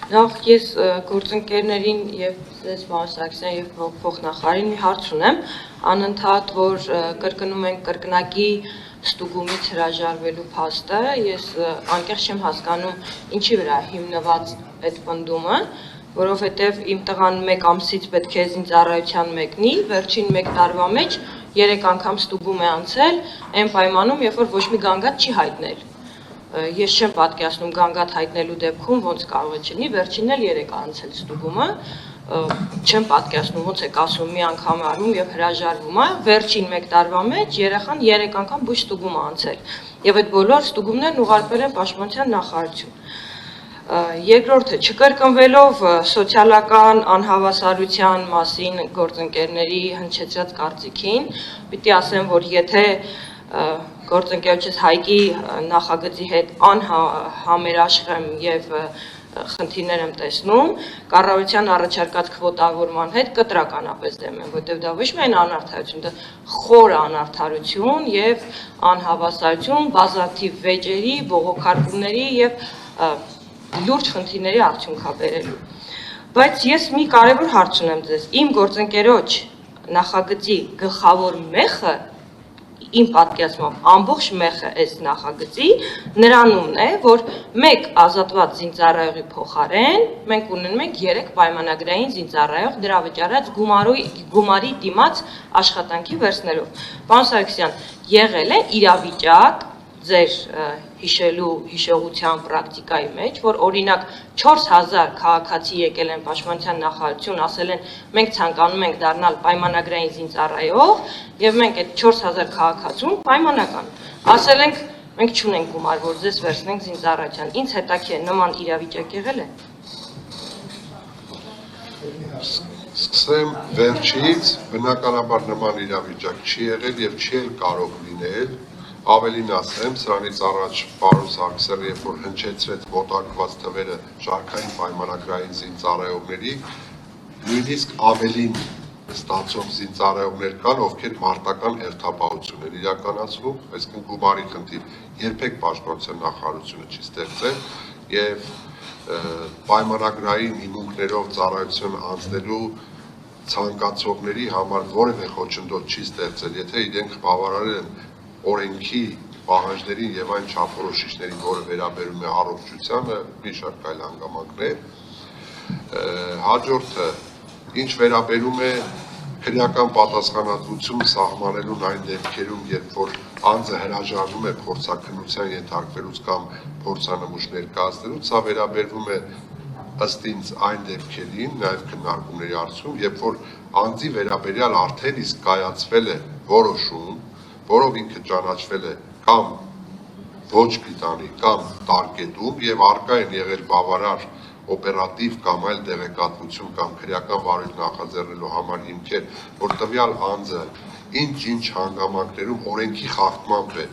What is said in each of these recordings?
Նախ ես գործընկերներին եւ ձեզ պարոն Սարգսյան եւ փոխնախարարին մի հարց ունեմ, անընդհատ որ կրկնում ենք կրկնակի ստուգումից հրաժարվելու փաստը, ես անկեղծ չեմ հասկանում ինչի վրա հիմնված այդ պնդումը, որովհետեւ իմ տղան 1 ամսից պետք է ինձ ծառայության մեկնի, վերջին 1 տարվա մեջ 3 անգամ ստուգում է անցել, այն պայմանում, երբ որ ոչ մի գանգատ չի հայտնել։ Ես չեմ պատկերացնում գանգատ հայտնելու դեպքում ոնց կարող է չլինի, վերջինն էլ 3 անցել ստուգումը, չեմ պատկերացնում ոնց է ասում մի անգամ արվում եւ հրաժարվում է, վերջին 1 տարվա մեջ երեխան 3 անգամ բույս ստուգում անցել։ Եվ այդ բոլոր ստուգումներն ուղարկվել են Պաշտպանության նախարարություն։ Երկրորդը, չկրկնվելով սոցիալական անհավասարության մասին գործընկերների հնչեցած կարծիքին, պիտի ասեմ, որ եթե գործընկերոջս Հայկի նախագծի հետ անհամերաշխ եմ եւ խնդիրներ եմ տեսնում, կառավարության առաջարկած քվոտավորման հետ կտրականապես դեմ եմ, որտեղ դա ոչ միայն անարդարություն, դա խոր անարդարություն եւ անհավասարություն, բազմաթիվ վեճերի, բողոքարկումների եւ լուրջ խնդիրների արդյունք է բերելու։ Բայց ես մի կարևոր հարց ունեմ ձեզ, իմ գործընկերոջ նախագծի գլխավոր մեխը իմ պատկերացմամբ ամբողջ մեխը այս նախագծի նրանումն է, որ 1 ազատված զինծառայողի փոխարեն մենք ունենում ենք 3 պայմանագրային զինծառայող դրա վճարած գումարի դիմաց աշխատանքի վերցնելով։ Պարոն Սարգսյան, եղել է իրավիճակ ձեր հիշողության պրակտիկայի մեջ, որ օրինակ 4000 քաղաքացի եկել են Պաշտպանության նախարարություն, ասել են մենք ցանկանում ենք դառնալ պայմանագրային զինծառայող եւ մենք այդ 4000 քաղաքացուն պայմանական ասել ենք մենք չունենք գումար, որ ձեզ վերցնենք զինծառայության։ Ինչ հետաքրքիր է նման իրավիճակ եղել է։ Սկսեմ վերջից, բնականաբար նման իրավիճակ չի եղել եւ չի էլ կարող լինել։ Ավելին ասեմ, սրանից առաջ պարոն Սարգսյանը, երբ որ հնչեցրեց մոտակված թվերը շարքային պայմանագրային զինծառայողների, նույնիսկ ավելին ստացող զինծառայողներ կան, ովքեր մարտական հերթապահություն են իրականացնում, այսինքն գումարի խնդիր երբեք Պաշտպանության նախարարությունը չի ստեղծել եւ պայմանագրային հիմունքներով ծառայություն անցնելու ցանկացողների համար որևէ խոչընդոտ չի ստեղծել, եթե իրենք բավարարել են օրենքի պահանջներին եւ այն չափորոշիչներին, որը վերաբերում է առողջությանը, մի շարք այլ հանգամանքներ։ Հաջորդը, ինչ վերաբերում է քրեական պատասխանատվություն սահմանելուն այն դեպքերում, երբ որ անձը հրաժարվում է փորձաքննության ենթարկվելուց կամ փորձանմուշ ներկայացնելուց, սա վերաբերվում է ըստ ինձ այն դեպքերին, նաեւ քննարկումների արդյունքում, երբ որ անձի վերաբերյալ արդեն իսկ կայացվել է որոշում, որով ինքը ճանաչվել է կամ ոչ պիտանի կամ տարկետում եւ առկա են եղել բավարար օպերատիվ կամ այլ տեղեկատվություն կամ քրեական վարույթ նախաձեռնելու համար հիմքեր, որ տվյալ անձը ինչ հանգամանքներում օրենքի խախտմամբ է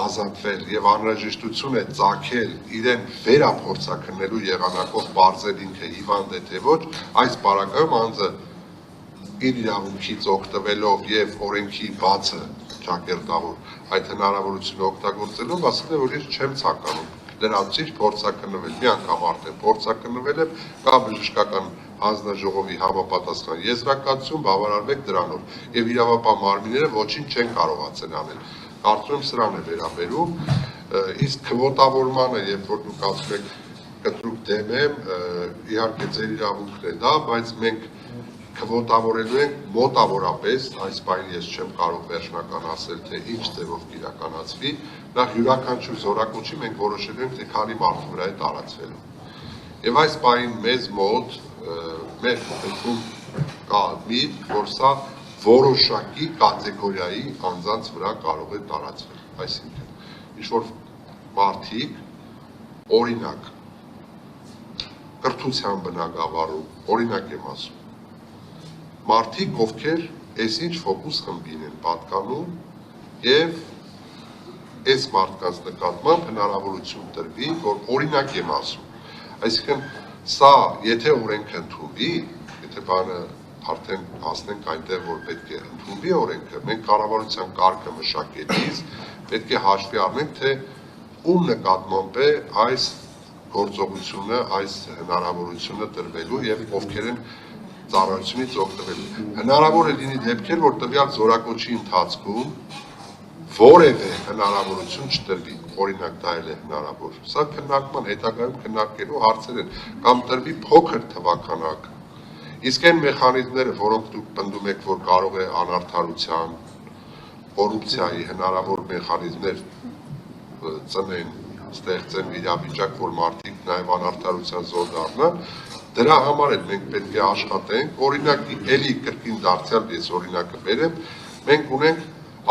ազատվել եւ անհրաժեշտություն է ծագել իրեն վերափորձաքննելու եղանակով բարձել ինքը հիվանդ է թե ոչ, այս պարագայում անձը իր իրավունքից օգտվելով եւ օրենքի բացը ճակերտավոր այդ հնարավորությունը օգտագործելով ասել է, որ ես չեմ ցանկանում դրանցից փորձաքննվել, մի անգամ արդեն փորձաքննվել եմ կամ բժշկական հանձնաժողովի համապատասխան եզրակացություն բավարարվեք դրանով եւ իրավապահ մարմինները ոչինչ չեն կարողացել անել։ Կարծում եմ սրան է վերաբերում, իսկ քվոտավորմանը, երբ որ դուք ասում եք կտրուկ դեմ եմ, իհարկե ձեր իրավունքն է դա, բայց մենք քվոտավորելու ենք մոտավորապես, այս բանը ես չեմ կարող վերջնական ասել, թե ինչ ձևով կիրականացվի, նախ յուրաքանչյուր զորակոչի մենք որոշելու ենք, թե քանի մարդու վրա է տարածվելու։ Եվ այս բանին մեզ մոտ մեր փոխում կա միտք, որ սա որոշակի կատեգորիայի անձանց վրա կարող է տարածվել, այսինքն ինչ-որ մարդիկ, օրինակ, կրթության բնագավառում, օրինակ եմ ասում, մարդիկ, ովքեր այսինչ ֆոկուս խմբին են պատկանում եւ այս մարդկանց նկատմամբ հնարավորություն տրվի, որ օրինակ եմ ասում, այսինքն սա, եթե օրենքը ընդունվի, եթե բանը արդեն հասնենք այնտեղ, որ պետք է ընդունվի օրենքը, մենք կառավարության կարգը մշակելիս պետք է հաշվի առնենք, թե ում նկատմամբ է այս գործողությունը այս հնարավորությունը տրվելու եւ ովքեր են ծառայությունից օգտվելու։ Հնարավոր է լինի դեպքեր, որ տվյալ զորակոչի ընթացքում որևէ հնարավորություն չտրվի, օրինակ դա էլ է հնարավոր։ Սա քննարկման հետագայում քննարկելու հարցեր են, կամ տրվի փոքր թվականակ։ Իսկ այն մեխանիզմները, որոնք դուք պնդում եք, որ կարող է անարդարության, կոռուպցիայի հնարավոր մեխանիզմներ ծնեն, ստեղծեն իրավիճակ, որ մարդիկ նաև անարդարության զոհ դառնան, դրա համար էլ մենք պետք է աշխատենք, օրինակ էլի կրկին դարձյալ ես օրինակը բերեմ, մենք ունենք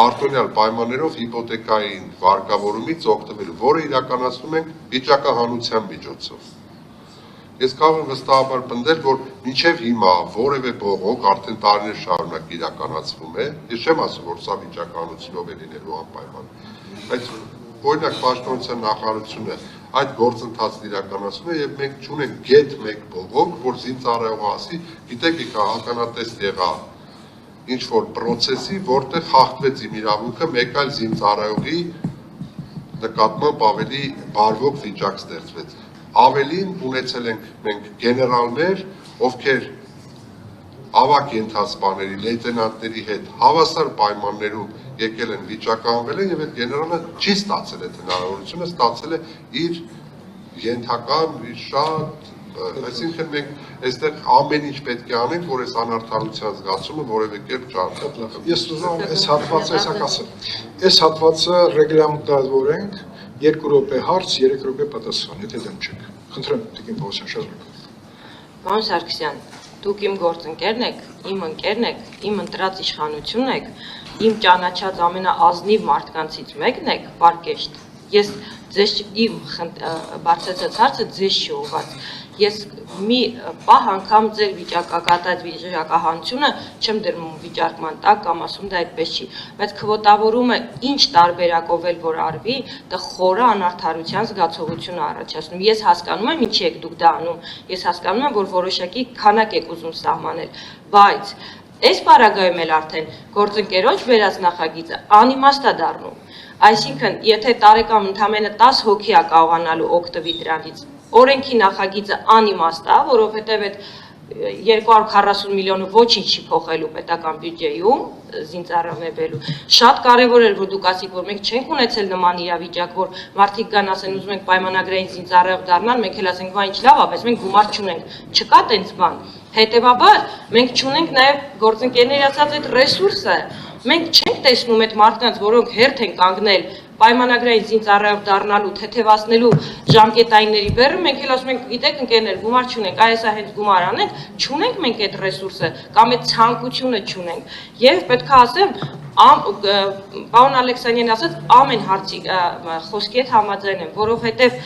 արտոնյալ պայմաններով հիպոթեկային վարկավորումից օգտվելու, որը իրականացնում ենք վիճակահանության միջոցով։ Ես կարող եմ վստահաբար պնդել, որ մինչև հիմա որևէ բողոք արդեն տարիներ շարունակ իրականացվում է, ես չեմ ասում, որ սա վիճակահանությունով է լինելու անպայման, բայց օրինակ պաշտպանության նախարարությունը այդ գործընթացն իրականացնում է եւ մենք չունենք գետ մեկ բողոք, որ զինծառայողը ասի, գիտեք, եկա ականատես եղա ինչ որ process-ի, որտեղ խախտվեց իմ իրավունքը մեկ այլ զինծառայողի նկատմամբ ավելի բարվոք վիճակ ստեղծվեց։ Ավելին ունեցել ենք մենք գեներալներ, ովքեր ավակ ենթասպաների, լեյտենանտների հետ հավասար պայմաններում եկել են վիճակահանվել են եւ այդ գեներալը չի ստացել այդ հնարավորությունը, ստացել է իր ենթական, իր շատ, այսինքն մենք այստեղ ամեն ինչ պետք է անենք, որ այս անարդարության զգացումը որևէ կերպ չարդարվի։ Ես ուզում եմ այս հատվածը այսակ ասել։ Այս հատվածը ռեգլամենտավորենք 2 րոպե հարց, 3 րոպե պատասխան, եթե դեմ չեք։ Խնդրեմ, Տիկին Պողոսյան, շարունակեք։ Պարոն Սարգսյան, դուք իմ գործընկերն եք, իմ ընկերն եք, իմ ընտրած իշխանությունն եք, իմ ճանաչած ամենաազնիվ մարդկանցից մեկն եք, պարկեշտ։ Ես ձեզ իմ բարձրացած հարցը ձեզ չի ուղղված։ Ես մի պահ անգամ ձեր վիճակակատած վիճակահանությունը չեմ դրվում վիճարկման տակ կամ ասում դա այդպես չի, բայց քվոտավորումը ինչ տարբերակով էլ որ արվի, դա խորը անարդարության զգացողություն է առաջացնում։ Ես հասկանում եմ ինչի եք դուք դա անում, ես հասկանում եմ, որ որոշակի քանակ եք ուզում սահմանել, բայց այս պարագայում էլ արդեն գործընկերոջ վերած նախագիծը անիմաստ է դառնում։ Այսինքն, եթե տարեկան ընդամենը 10 հոգի է կարողանալու օգտվի դրանից, օրենքի նախագիծը անիմաստ է, որովհետև այդ 240 միլիոնը ոչինչ չի փոխելու պետական բյուջեում զինծառայողելու։ Շատ կարևոր էր, որ դուք ասիք, որ մենք չենք ունեցել նման իրավիճակ, որ մարդիկ գան ասեն, ուզում ենք պայմանագրային զինծառայող դառնալ, մենք էլ ասենք, վայ ինչ լավ է, բայց մենք գումար չունենք։ Չկա տենց բան։ Հետևաբար մենք չունենք նաև գործընկերների ասած այդ ռեսուրսը։ Մենք չենք տեսնում այդ մարդկանց, որոնք հերթ են կանգնել պայմանագրային զինծառայող դառնալու, թեթևացնելու ժամկետայինների բեռը, մենք էլ ասում ենք, գիտեք ընկերներ, գումար չունենք, այս է հենց գումար անենք, չունենք մենք այդ ռեսուրսը կամ այդ ցանկությունը չունենք։ Եվ պետք է ասեմ, պարոն Ալեքսանյանը ասաց, ամեն հարցի խոսքի հետ համաձայն եմ, որովհետև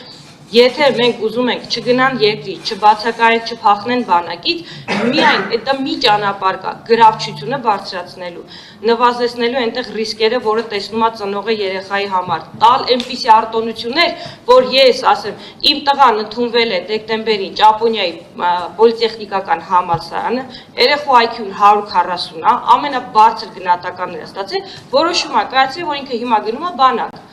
եթե մենք ուզում ենք չգնան երկրի, չբացակայեն, չփախնեն բանակից, միայն դա մի ճանապարհ կա, գրավչությունը բարձրացնելու, նվազեցնելու այնտեղ ռիսկերը, որը տեսնում է ծնողը երեխայի համար, տալ այնպիսի արտոնություններ, որ ես ասեմ, իմ տղան ընդունվել է դեկտեմբերին Ճապոնիայի պոլիտեխնիկական համալսարանը, երեխու IQ-ն 140 է, ամենաբարձր գնահատականները ստացել, որոշում է կայացրել, որ ինքը հիմա գնում է բանակ։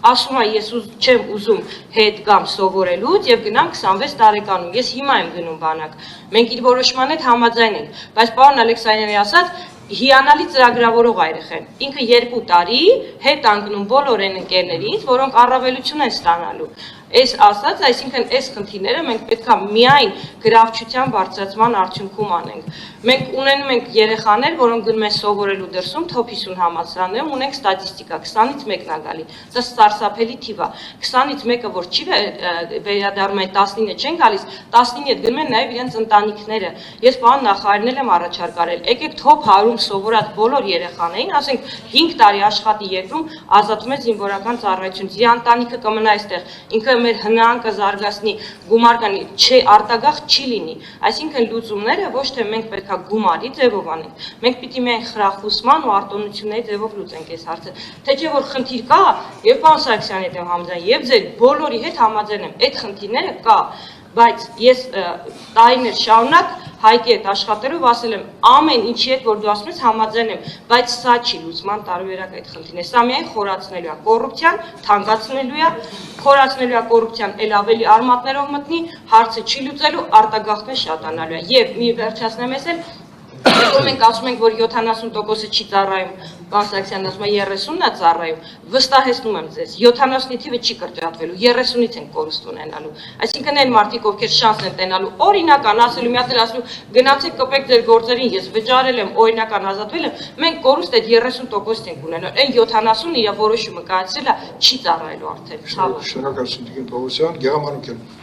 Ասում է, ես չեմ ուզում հետ գամ սովորելուց եւ գնամ 26 տարեկանում, ես հիմա եմ գնում բանակ։ Մենք իր որոշման հետ համաձայն ենք, բայց պարոն Ալեքսանյանի ասած հիանալի ծրագրավորող է երեխան։ Ինքը 2 տարի հետ անկնում բոլոր այն ընկերներից, որոնք առավելություն են ստանալու։ Այս ասած, այսինքն այս խնդիրները մենք պետքա միայն գրավչության բարձրացման արդյունքում անենք։ Մենք ունենում ենք երեխաներ, որոնք գնում են սովորելու դրսում top 50 համալսարաններում, ունենք ստատիստիկա 20-ից 1-ն է գալի։ Դա սարսափելի թիվ է։ 20-ից 1-ը որ չի վերադառնում այն 19-ը չեն գալիս, 19-ի հետ գնում են նաև իրենց ընտանիքները։ Ես պարոն նախարարին եմ առաջարկ արել, եկեք top 100-ում սովորած բոլոր երեխաներին, ասենք 5 տարի աշխատի երկրում, ազատում է զինվորական ծառայությունից։ Իր ընտանիքը կմնա այստեղ։ Ինքը մեր հնան կզարգացնի, գումար կանի, արտագաղթ չի լինի։ Այսինքն լուծումները ոչ թե մենք պետք է գումարի ձևով անենք, մենք պիտի միայն խրախուսման ու արտոնությունների ձևով լուծենք այս հարցը։ Թե չէ որ խնդիր կա, եւ պարոն Սարգսյանի հետ եմ համաձայն, եւ ձեր բոլորի հետ համաձայն եմ, այդ խնդիրները կա, բայց ես տարիներ շարունակ Հայկի հետ աշխատելով ասել եմ ամեն ինչի հետ որ դու ասում ես համաձայն եմ, բայց սա չի լուծման տարբերակ այդ խնդիրն է։ Սա միայն խորացնելու է կոռուպցիան, թանկացնելու է, խորացնելու է կոռուպցիան, ել ավելի արմատներով մտնի, հարցը չի լուծելու, արտագաղթը շատանալու է։ Եվ մի վերջացնեմ ես էլ Երբ մենք ասում ենք, որ 70%-ը չի ծառայում, պարոն Սարգսյանն ասում է 30-ն է ծառայում, վստահեցնում եմ ձեզ, 70-ի թիվը չի կրճատվելու, 30-ից են կորուստ ունենալու։ Այսինքն այն մարդիկ, ովքեր շանս են տենալու, օրինական ասելու, մի հատ էլ ասելու, գնացեք կպեք ձեր գործերին, ես վճարել եմ, օրինական ազատվել եմ, մենք կորուստ այդ 30%-ից ենք ունենալու։ Այն 70-ն իր որոշումը կայացրել է, չի ծառայելու արդեն։ Շնորհակալություն Տիկին Պողոսյան, Գեղամ Մանուկյան։